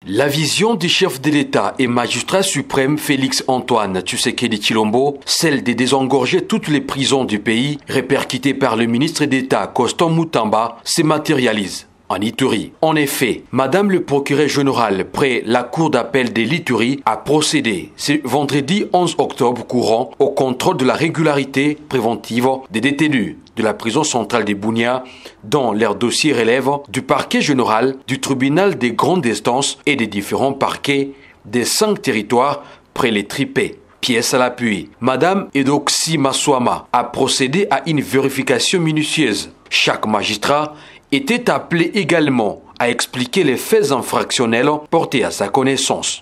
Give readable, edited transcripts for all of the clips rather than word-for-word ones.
La vision du chef de l'État et magistrat suprême Félix Antoine Tshisekedi Tshilombo, celle de désengorger toutes les prisons du pays, répercutée par le ministre d'État Constant Mutamba, se matérialise en Ituri. En effet, Madame le procureur général près la cour d'appel de l'Ituri a procédé ce vendredi 11 octobre courant au contrôle de la régularité préventive des détenus de la prison centrale de Bunia, dont leurs dossiers relèvent du parquet général, du tribunal des grandes instances et des différents parquets des 5 territoires près les tripés. Pièce à l'appui, Madame Edoxy Maswama a procédé à une vérification minutieuse. Chaque magistrat était appelé également à expliquer les faits infractionnels portés à sa connaissance.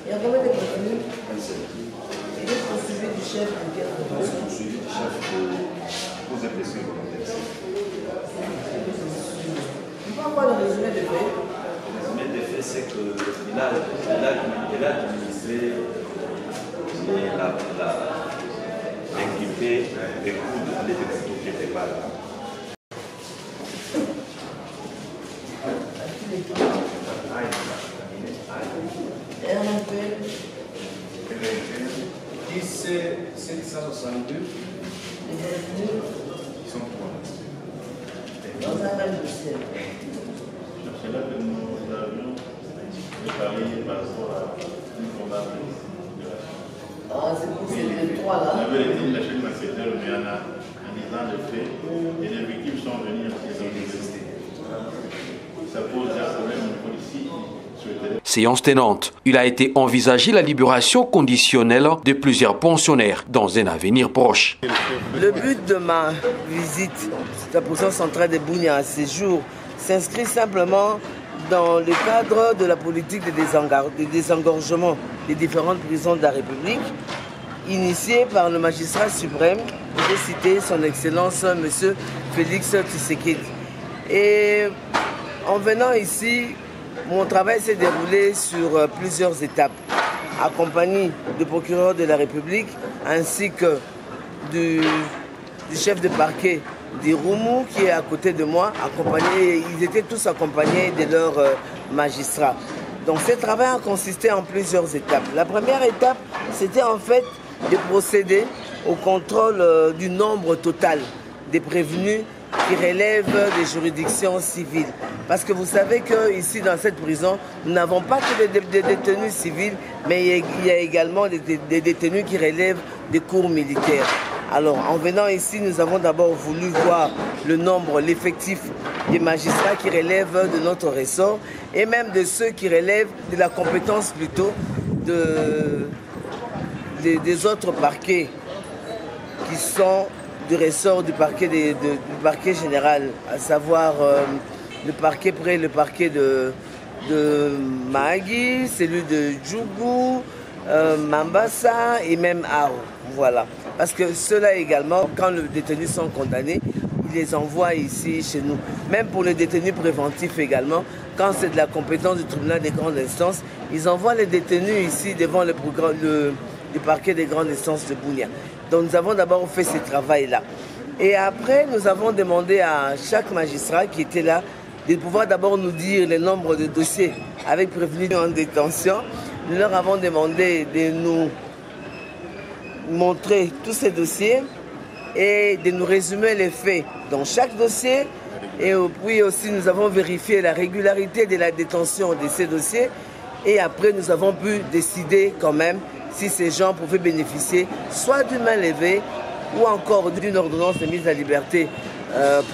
Il y a combien de détenus? Et les poursuivis du chef de quel Les poursuivis du chef pose impression volontaire. On peut avoir le résumé des faits? Le résumé des faits, c'est qu'il a administré l'équipé des coups de détenus qui n'étaient pas là. RMP 10 762. les détenus Ils sont 3. dans un même dossier. C'est là que nous avions préparé par rapport à une probable libération. Ah, c'est pour ces trois On là. avait été lâché le secteur de Méana en disant les faits et les victimes sont venues en prison. Ça pose un problème au niveau ici. Séance tenante, il a été envisagé la libération conditionnelle de plusieurs pensionnaires dans un avenir proche. Le but de ma visite à la prison centrale de Bunia à ce jour s'inscrit simplement dans le cadre de la politique de désengorgement des différentes prisons de la République, initiée par le magistrat suprême, je vais citer son Excellence M. Félix Tshisekedi. Et en venant ici, mon travail s'est déroulé sur plusieurs étapes, accompagné du procureur de la République ainsi que du chef de parquet d'Irumu qui est à côté de moi, ils étaient tous accompagnés de leurs magistrats. Donc ce travail a consisté en plusieurs étapes. La première étape, c'était en fait de procéder au contrôle du nombre total des prévenus qui relèvent des juridictions civiles. Parce que vous savez qu'ici, dans cette prison, nous n'avons pas que des détenus civils, mais il y a également des détenus qui relèvent des cours militaires. Alors, en venant ici, nous avons d'abord voulu voir le nombre, l'effectif des magistrats qui relèvent de notre ressort et même de ceux qui relèvent de la compétence plutôt des autres parquets qui sont du ressort du parquet, du parquet général, à savoir le parquet près le parquet de Mahagi, celui de Djougou, Mambasa et même Ao. Voilà. Parce que ceux-là également, quand les détenus sont condamnés, ils les envoient ici chez nous. Même pour les détenus préventifs également, quand c'est de la compétence du tribunal des grandes instances, ils envoient les détenus ici devant le parquet des grandes instances de Bunia. Donc nous avons d'abord fait ce travail-là. Et après, nous avons demandé à chaque magistrat qui était là de pouvoir d'abord nous dire le nombre de dossiers avec prévenus en détention. Nous leur avons demandé de nous montrer tous ces dossiers et de nous résumer les faits dans chaque dossier. Et puis aussi, nous avons vérifié la régularité de la détention de ces dossiers. Et après, nous avons pu décider quand même si ces gens pouvaient bénéficier soit d'une main levée ou encore d'une ordonnance de mise à liberté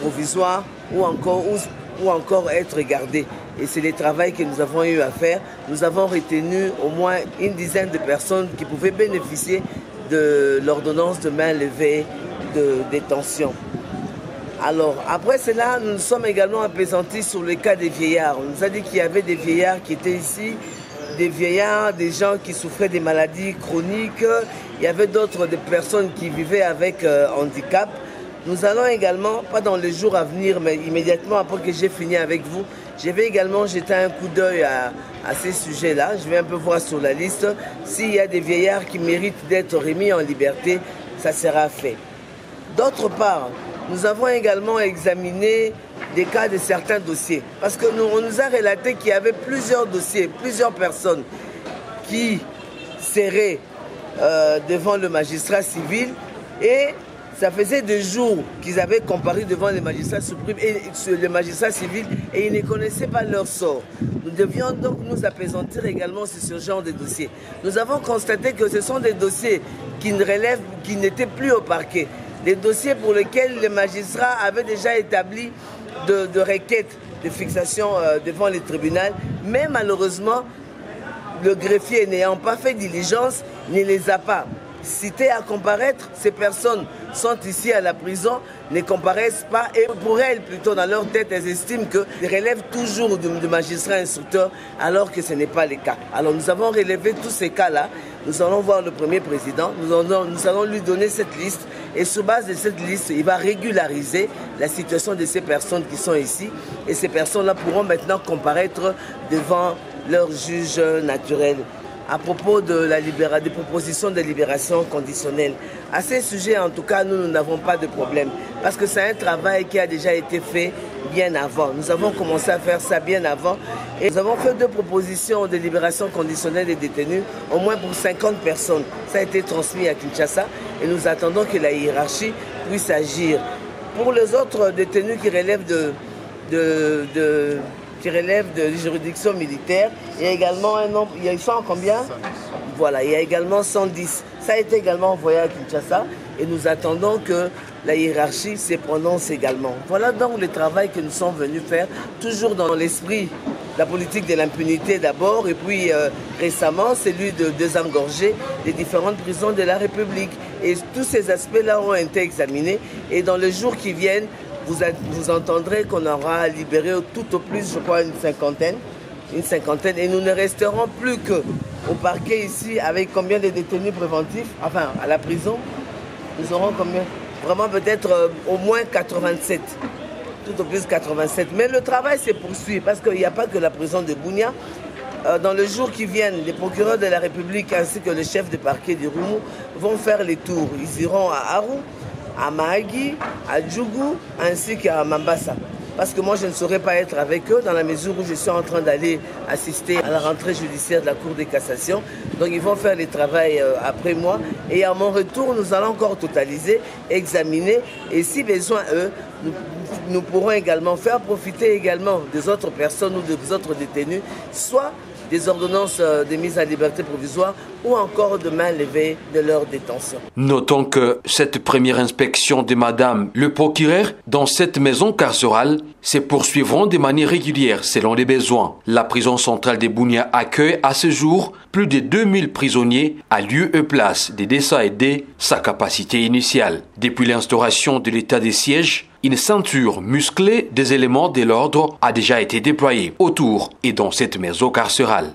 provisoire ou encore être gardés. Et c'est le travail que nous avons eu à faire. Nous avons retenu au moins une dizaine de personnes qui pouvaient bénéficier de l'ordonnance de main levée de détention. Alors, après cela, nous nous sommes également apaisantis sur le cas des vieillards. On nous a dit qu'il y avait des vieillards qui étaient ici, des vieillards, des gens qui souffraient des maladies chroniques. Il y avait d'autres personnes qui vivaient avec handicap. Nous allons également, pas dans les jours à venir, mais immédiatement après que j'ai fini avec vous, je vais également jeter un coup d'œil à ces sujets-là. Je vais un peu voir sur la liste. S'il y a des vieillards qui méritent d'être remis en liberté, ça sera fait. D'autre part, nous avons également examiné des cas de certains dossiers. Parce que on nous a relaté qu'il y avait plusieurs dossiers, plusieurs personnes qui seraient devant le magistrat civil et ça faisait 2 jours qu'ils avaient comparu devant les magistrats suprêmes et les magistrats civils et ils ne connaissaient pas leur sort. Nous devions donc nous apaisantir également sur ce genre de dossiers. Nous avons constaté que ce sont des dossiers qui n'étaient plus au parquet. Des dossiers pour lesquels les magistrats avaient déjà établi de requêtes de fixation devant les tribunaux, mais malheureusement, le greffier n'ayant pas fait diligence, ne les a pas cités à comparaître. Ces personnes sont ici à la prison, ne comparaissent pas et pour elles, plutôt dans leur tête, elles estiment qu'ils relèvent toujours du magistrat instructeur alors que ce n'est pas le cas. Alors nous avons relevé tous ces cas-là. Nous allons voir le premier président, nous allons lui donner cette liste et sur base de cette liste, il va régulariser la situation de ces personnes qui sont ici et ces personnes-là pourront maintenant comparaître devant leur juge naturel. À propos des propositions de libération conditionnelle. À ces sujets, en tout cas, nous n'avons pas de problème. Parce que c'est un travail qui a déjà été fait bien avant. Nous avons commencé à faire ça bien avant. Et nous avons fait 2 propositions de libération conditionnelle des détenus, au moins pour 50 personnes. Ça a été transmis à Kinshasa et nous attendons que la hiérarchie puisse agir. Pour les autres détenus qui relèvent qui relèvent de juridiction militaire. Il y a également un nombre, ils sont combien? Voilà, il y a également 110. Ça a été également envoyé à Kinshasa et nous attendons que la hiérarchie se prononce également. Voilà donc le travail que nous sommes venus faire, toujours dans l'esprit de la politique de l'impunité d'abord et puis récemment celui de désengorger les différentes prisons de la République. Et tous ces aspects-là ont été examinés et dans les jours qui viennent, vous entendrez qu'on aura libéré tout au plus, je crois, une cinquantaine, et nous ne resterons plus qu'au parquet ici avec combien de détenus préventifs, enfin à la prison, nous aurons combien? Vraiment peut-être au moins 87, tout au plus 87. Mais le travail se poursuit parce qu'il n'y a pas que la prison de Bunia. Dans les jours qui viennent, les procureurs de la République ainsi que le chef de parquet du Roumu vont faire les tours. Ils iront à Aru, à Mahagi, à Djougou, ainsi qu'à Mambasa. Parce que moi, je ne saurais pas être avec eux dans la mesure où je suis en train d'aller assister à la rentrée judiciaire de la Cour de cassation. Donc, ils vont faire le travail après moi. Et à mon retour, nous allons encore totaliser, examiner. Et si besoin, nous pourrons également faire profiter également des autres personnes ou des autres détenus, soit des ordonnances de mise en liberté provisoire ou encore de main levée de leur détention. Notons que cette première inspection de Madame le procureur dans cette maison carcérale se poursuivront de manière régulière selon les besoins. La prison centrale de Bunia accueille à ce jour plus de 2000 prisonniers à lieu et place de aider sa capacité initiale. Depuis l'instauration de l'état de siège, une ceinture musclée des éléments de l'ordre a déjà été déployée autour et dans cette maison carcérale.